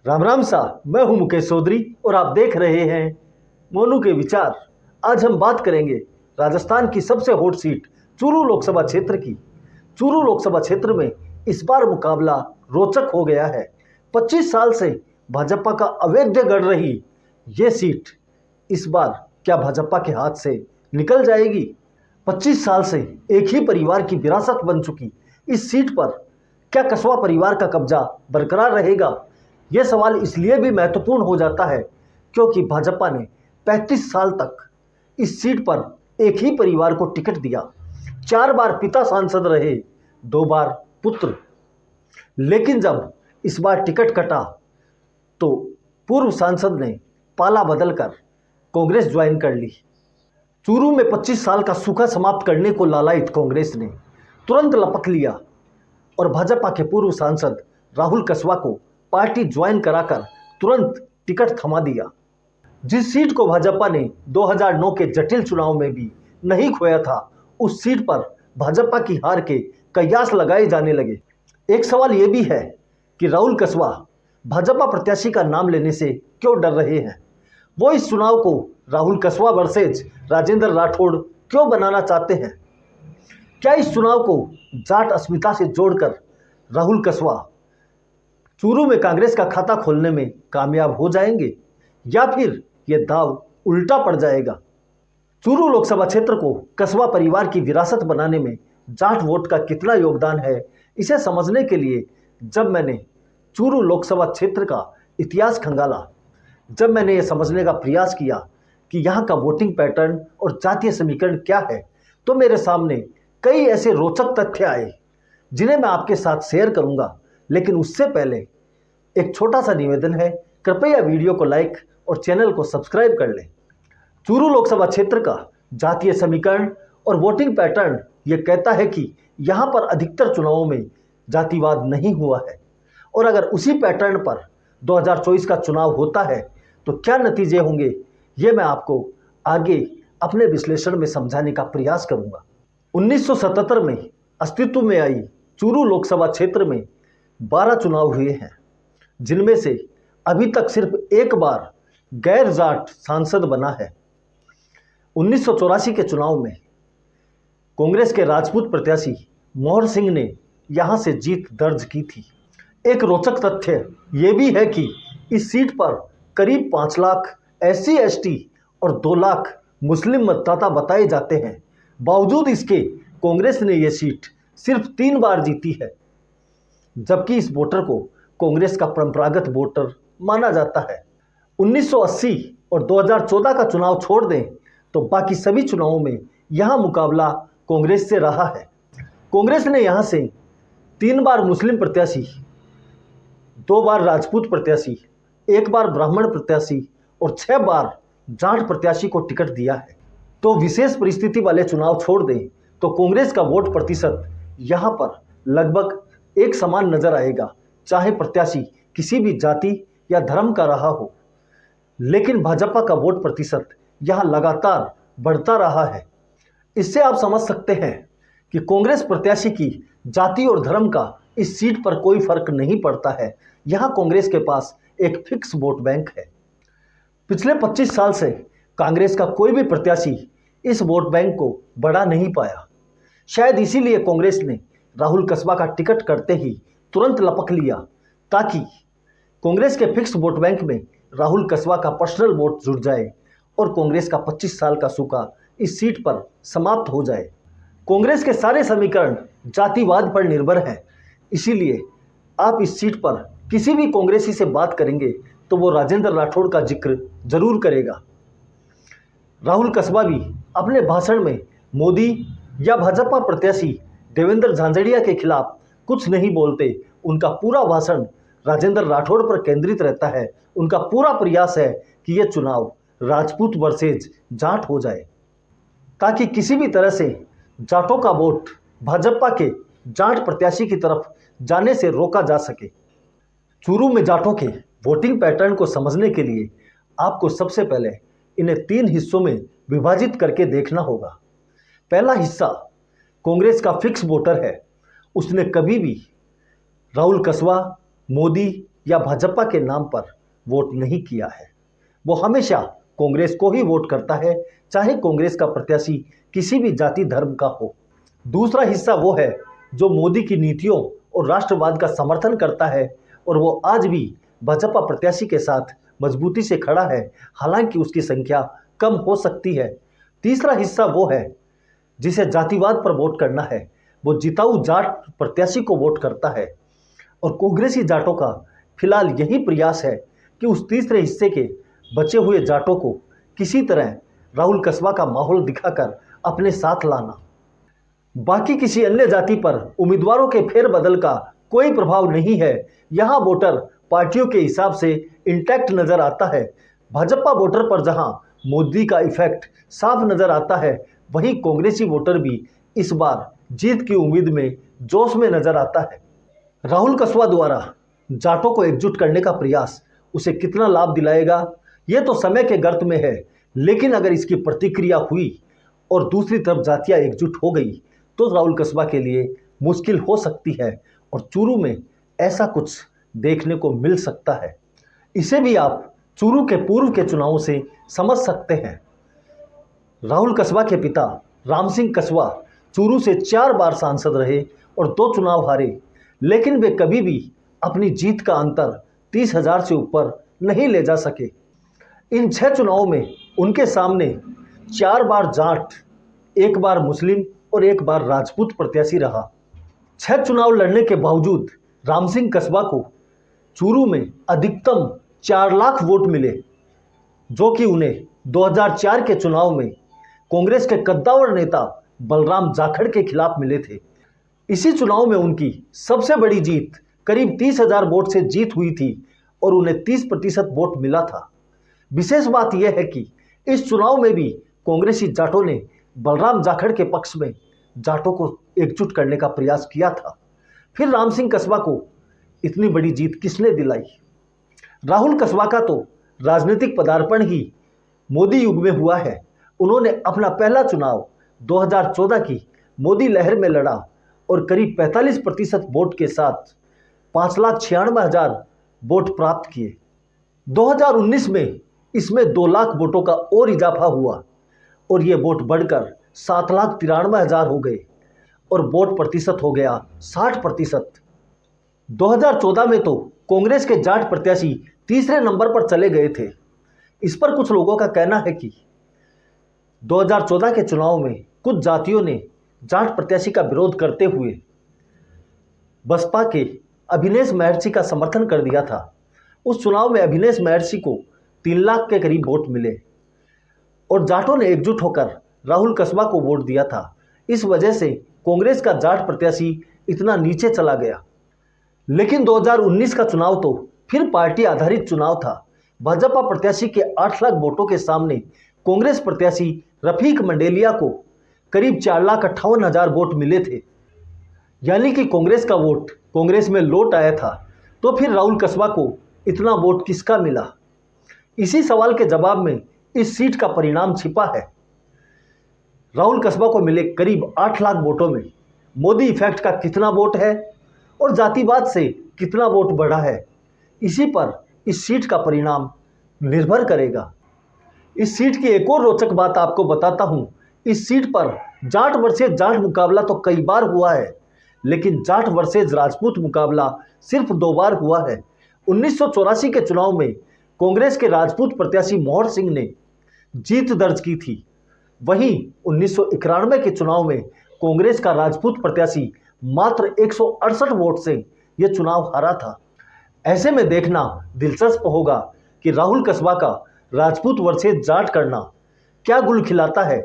राम राम सा। मैं हूं मुकेश चौधरी और आप देख रहे हैं मोनू के विचार। आज हम बात करेंगे राजस्थान की सबसे हॉट सीट चूरू लोकसभा क्षेत्र की। चूरू लोकसभा क्षेत्र में इस बार मुकाबला रोचक हो गया है। 25 साल से भाजपा का अवैध गढ़ रही ये सीट इस बार क्या भाजपा के हाथ से निकल जाएगी? 25 साल से एक ही परिवार की विरासत बन चुकी इस सीट पर क्या कस्बा परिवार का कब्जा बरकरार रहेगा? यह सवाल इसलिए भी महत्वपूर्ण हो जाता है क्योंकि भाजपा ने 35 साल तक इस सीट पर एक ही परिवार को टिकट दिया। 4 बार पिता सांसद रहे, 2 बार पुत्र। लेकिन जब इस बार टिकट कटा तो पूर्व सांसद ने पाला बदलकर कांग्रेस ज्वाइन कर ली। चूरू में 25 साल का सूखा समाप्त करने को लालायित कांग्रेस ने तुरंत लपक लिया और भाजपा के पूर्व सांसद राहुल कस्वा को पार्टी ज्वाइन कराकर तुरंत टिकट थमा दिया। जिस सीट को भाजपा ने 2009 के जटिल चुनाव में भी नहीं खोया था, उस सीट पर भाजपा की हार के कयास लगाए जाने लगे। एक सवाल यह भी है कि राहुल कस्वा भाजपा प्रत्याशी का नाम लेने से क्यों डर रहे हैं? वो इस चुनाव को राहुल कस्वा वर्सेज राजेंद्र राठौड़ क्यों बनाना चाहते हैं? क्या इस चुनाव को जाट अस्मिता से जोड़कर राहुल कस्वा चूरू में कांग्रेस का खाता खोलने में कामयाब हो जाएंगे या फिर यह दाव उल्टा पड़ जाएगा? चूरू लोकसभा क्षेत्र को कस्बा परिवार की विरासत बनाने में जाट वोट का कितना योगदान है, इसे समझने के लिए जब मैंने चूरू लोकसभा क्षेत्र का इतिहास खंगाला, जब मैंने यह समझने का प्रयास किया कि यहाँ का वोटिंग पैटर्न और जातीय समीकरण क्या है, तो मेरे सामने कई ऐसे रोचक तथ्य आए जिन्हें मैं आपके साथ शेयर करूंगा। लेकिन उससे पहले एक छोटा सा निवेदन है, कृपया वीडियो को लाइक और चैनल को सब्सक्राइब कर लें। चूरू लोकसभा क्षेत्र का जातीय समीकरण और वोटिंग पैटर्न ये कहता है कि यहाँ पर अधिकतर चुनावों में जातिवाद नहीं हुआ है, और अगर उसी पैटर्न पर 2024 का चुनाव होता है तो क्या नतीजे होंगे, ये मैं आपको आगे अपने विश्लेषण में समझाने का प्रयास करूंगा। 1977 में अस्तित्व में आई चूरू लोकसभा क्षेत्र में 12 चुनाव हुए हैं, जिनमें से अभी तक सिर्फ एक बार गैर जाट सांसद बना है। 1984 के चुनाव में कांग्रेस के राजपूत प्रत्याशी मोहर सिंह ने यहां से जीत दर्ज की थी। एक रोचक तथ्य यह भी है कि इस सीट पर करीब 5 लाख SC ST और 2 लाख मुस्लिम मतदाता बताए जाते हैं। बावजूद इसके कांग्रेस ने यह सीट सिर्फ 3 बार जीती है, जबकि इस वोटर को कांग्रेस का परंपरागत वोटर माना जाता है। 1980 और 2014 का चुनाव छोड़ दें तो बाकी सभी चुनावों में यहां मुकाबला कांग्रेस से रहा है। कांग्रेस ने यहां से 3 बार मुस्लिम प्रत्याशी, 2 बार राजपूत प्रत्याशी, 1 बार ब्राह्मण प्रत्याशी और 6 बार जाट प्रत्याशी को टिकट दिया है। तो विशेष परिस्थिति वाले चुनाव छोड़ दें तो कांग्रेस का वोट प्रतिशत यहां पर लगभग एक समान नजर आएगा, चाहे प्रत्याशी किसी भी जाति या धर्म का रहा हो। लेकिन भाजपा का वोट प्रतिशत यहां लगातार बढ़ता रहा है। इससे आप समझ सकते हैं कि कांग्रेस प्रत्याशी की जाति और धर्म का इस सीट पर कोई फर्क नहीं पड़ता है। यहां कांग्रेस के पास एक फिक्स वोट बैंक है। पिछले 25 साल से कांग्रेस का कोई भी प्रत्याशी इस वोट बैंक को बढ़ा नहीं पाया। शायद इसीलिए कांग्रेस ने राहुल कस्बा का टिकट करते ही तुरंत लपक लिया, ताकि कांग्रेस के फिक्स वोट बैंक में राहुल कस्बा का पर्सनल वोट जुड़ जाए और कांग्रेस का 25 साल का सूखा इस सीट पर समाप्त हो जाए। कांग्रेस के सारे समीकरण जातिवाद पर निर्भर हैं, इसीलिए आप इस सीट पर किसी भी कांग्रेसी से बात करेंगे तो वो राजेंद्र राठौड़ का जिक्र जरूर करेगा। राहुल कस्बा भी अपने भाषण में मोदी या भाजपा प्रत्याशी देवेंद्र झांझड़िया के खिलाफ कुछ नहीं बोलते। उनका पूरा भाषण राजेंद्र राठौड़ पर केंद्रित रहता है। उनका पूरा प्रयास है कि यह चुनाव राजपूत वर्सेज जाट हो जाए, ताकि किसी भी तरह से जाटों का वोट भाजपा के जाट प्रत्याशी की तरफ जाने से रोका जा सके। चूरू में जाटों के वोटिंग पैटर्न को समझने के लिए आपको सबसे पहले इन्हें 3 हिस्सों में विभाजित करके देखना होगा। पहला हिस्सा कांग्रेस का फिक्स वोटर है। उसने कभी भी राहुल कस्वा, मोदी या भाजपा के नाम पर वोट नहीं किया है। वो हमेशा कांग्रेस को ही वोट करता है, चाहे कांग्रेस का प्रत्याशी किसी भी जाति धर्म का हो। दूसरा हिस्सा वो है जो मोदी की नीतियों और राष्ट्रवाद का समर्थन करता है और वो आज भी भाजपा प्रत्याशी के साथ मजबूती से खड़ा है, हालांकि उसकी संख्या कम हो सकती है। तीसरा हिस्सा वो है जिसे जातिवाद पर वोट करना है, वो जिताऊ जाट प्रत्याशी को वोट करता है और कांग्रेसी जाटों का फिलहाल यही प्रयास है कि उस तीसरे हिस्से के बचे हुए जाटों को किसी तरह राहुल कस्बा का माहौल दिखाकर अपने साथ लाना। बाकी किसी अन्य जाति पर उम्मीदवारों के फेरबदल का कोई प्रभाव नहीं है। यहाँ वोटर पार्टियों के हिसाब से इंटैक्ट नजर आता है। भाजपा वोटर पर जहां मोदी का इफेक्ट साफ नजर आता है, वहीं कांग्रेसी वोटर भी इस बार जीत की उम्मीद में जोश में नजर आता है। राहुल कस्बा द्वारा जाटों को एकजुट करने का प्रयास उसे कितना लाभ दिलाएगा, ये तो समय के गर्त में है, लेकिन अगर इसकी प्रतिक्रिया हुई और दूसरी तरफ जातियां एकजुट हो गई तो राहुल कस्बा के लिए मुश्किल हो सकती है और चूरू में ऐसा कुछ देखने को मिल सकता है। इसे भी आप चूरू के पूर्व के चुनावों से समझ सकते हैं। राहुल कस्बा के पिता राम सिंह कस्बा चूरू से 4 बार सांसद रहे और 2 चुनाव हारे, लेकिन वे कभी भी अपनी जीत का अंतर 30,000 से ऊपर नहीं ले जा सके। इन 6 चुनावों में उनके सामने 4 बार जाट, 1 बार मुस्लिम और 1 बार राजपूत प्रत्याशी रहा। 6 चुनाव लड़ने के बावजूद राम सिंह कस्बा को चूरू में अधिकतम 4 लाख वोट मिले, जो कि उन्हें 2004 के चुनाव में कांग्रेस के कद्दावर नेता बलराम जाखड़ के खिलाफ मिले थे। इसी चुनाव में उनकी सबसे बड़ी जीत करीब 30,000 वोट से जीत हुई थी और उन्हें 30% वोट मिला था। विशेष बात यह है कि इस चुनाव में भी कांग्रेसी जाटों ने बलराम जाखड़ के पक्ष में जाटों को एकजुट करने का प्रयास किया था। फिर राम सिंह कस्बा को इतनी बड़ी जीत किसने दिलाई? राहुल कस्बा का तो राजनीतिक पदार्पण ही मोदी युग में हुआ है। उन्होंने अपना पहला चुनाव 2014 की मोदी लहर में लड़ा और करीब 45% वोट के साथ 5,96,000 वोट प्राप्त किए। 2019 में इसमें 2 लाख वोटों का और इजाफा हुआ और ये वोट बढ़कर 7,93,000 हो गए और वोट प्रतिशत हो गया 60%। 2014 में तो कांग्रेस के जाट प्रत्याशी तीसरे नंबर पर चले गए थे। इस पर कुछ लोगों का कहना है कि 2014 के चुनाव में कुछ जातियों ने जाट प्रत्याशी का विरोध करते हुए बसपा के अभिनेश महर्षि का समर्थन कर दिया था। उस चुनाव में अभिनेश महर्षि को 3 लाख के करीब वोट मिले और जाटों ने एकजुट होकर राहुल कस्बा को वोट दिया था। इस वजह से कांग्रेस का जाट प्रत्याशी इतना नीचे चला गया। लेकिन 2019 का चुनाव तो फिर पार्टी आधारित चुनाव था। भाजपा प्रत्याशी के 8 लाख वोटों के सामने कांग्रेस प्रत्याशी रफीक मंडेलिया को करीब 4,58,000 वोट मिले थे, यानी कि कांग्रेस का वोट कांग्रेस में लौट आया था। तो फिर राहुल कस्बा को इतना वोट किसका मिला? इसी सवाल के जवाब में इस सीट का परिणाम छिपा है। राहुल कस्बा को मिले करीब 8 लाख वोटों में मोदी इफेक्ट का कितना वोट है और जातिवाद से कितना वोट बढ़ा है, इसी पर इस सीट का परिणाम निर्भर करेगा। इस सीट की एक और रोचक बात आपको बताता हूं। इस सीट पर जाट वर्सेज जाट मुकाबला तो कई बार हुआ है, लेकिन जाट वर्सेज राजपूत मुकाबला सिर्फ 2 बार हुआ है। 1984 के चुनाव में कांग्रेस के राजपूत प्रत्याशी मोहर सिंह ने जीत दर्ज की थी। वहीं 1991 के चुनाव में कांग्रेस का राजपूत प्रत्याशी मात्र 168 वोट से यह चुनाव हारा था। ऐसे में देखना दिलचस्प होगा कि राहुल कस्बा का राजपूत वर्सेज जाट करना क्या गुल खिलाता है।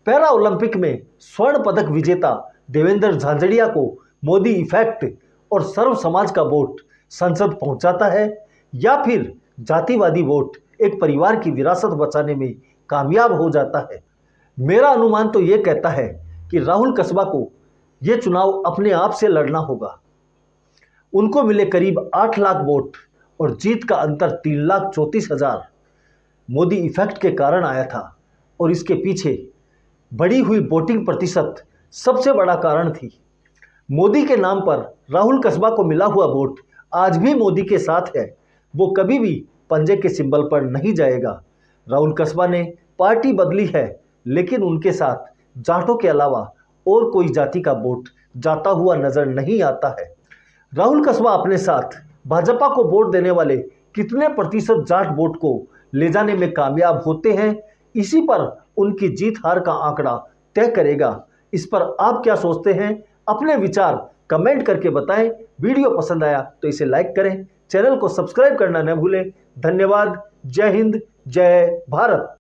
पैरा ओलंपिक में स्वर्ण पदक विजेता देवेंद्र झांझड़िया को मोदी इफेक्ट और सर्व समाज का वोट संसद पहुंचाता है, या फिर जातिवादी वोट एक परिवार की विरासत बचाने में कामयाब हो जाता है। मेरा अनुमान तो ये कहता है कि राहुल कस्बा को ये चुनाव अपने आप से लड़ना होगा। उनको मिले करीब 8 लाख वोट और जीत का अंतर 3,34,000 मोदी इफेक्ट के कारण आया था और इसके पीछे बढ़ी हुई वोटिंग प्रतिशत सबसे बड़ा कारण थी। मोदी के नाम पर राहुल कस्बा को मिला हुआ वोट आज भी मोदी के साथ है। वो कभी भी पंजे के सिंबल पर नहीं जाएगा। राहुल कस्बा ने पार्टी बदली है, लेकिन उनके साथ जाटों के अलावा और कोई जाति का वोट जाता हुआ नजर नहीं आता है। राहुल कस्बा अपने साथ भाजपा को वोट देने वाले कितने प्रतिशत जाट वोट को ले जाने में कामयाब होते हैं, इसी पर उनकी जीत हार का आंकड़ा तय करेगा। इस पर आप क्या सोचते हैं? अपने विचार कमेंट करके बताएं। वीडियो पसंद आया तो इसे लाइक करें, चैनल को सब्सक्राइब करना न भूलें। धन्यवाद। जय हिंद, जय भारत।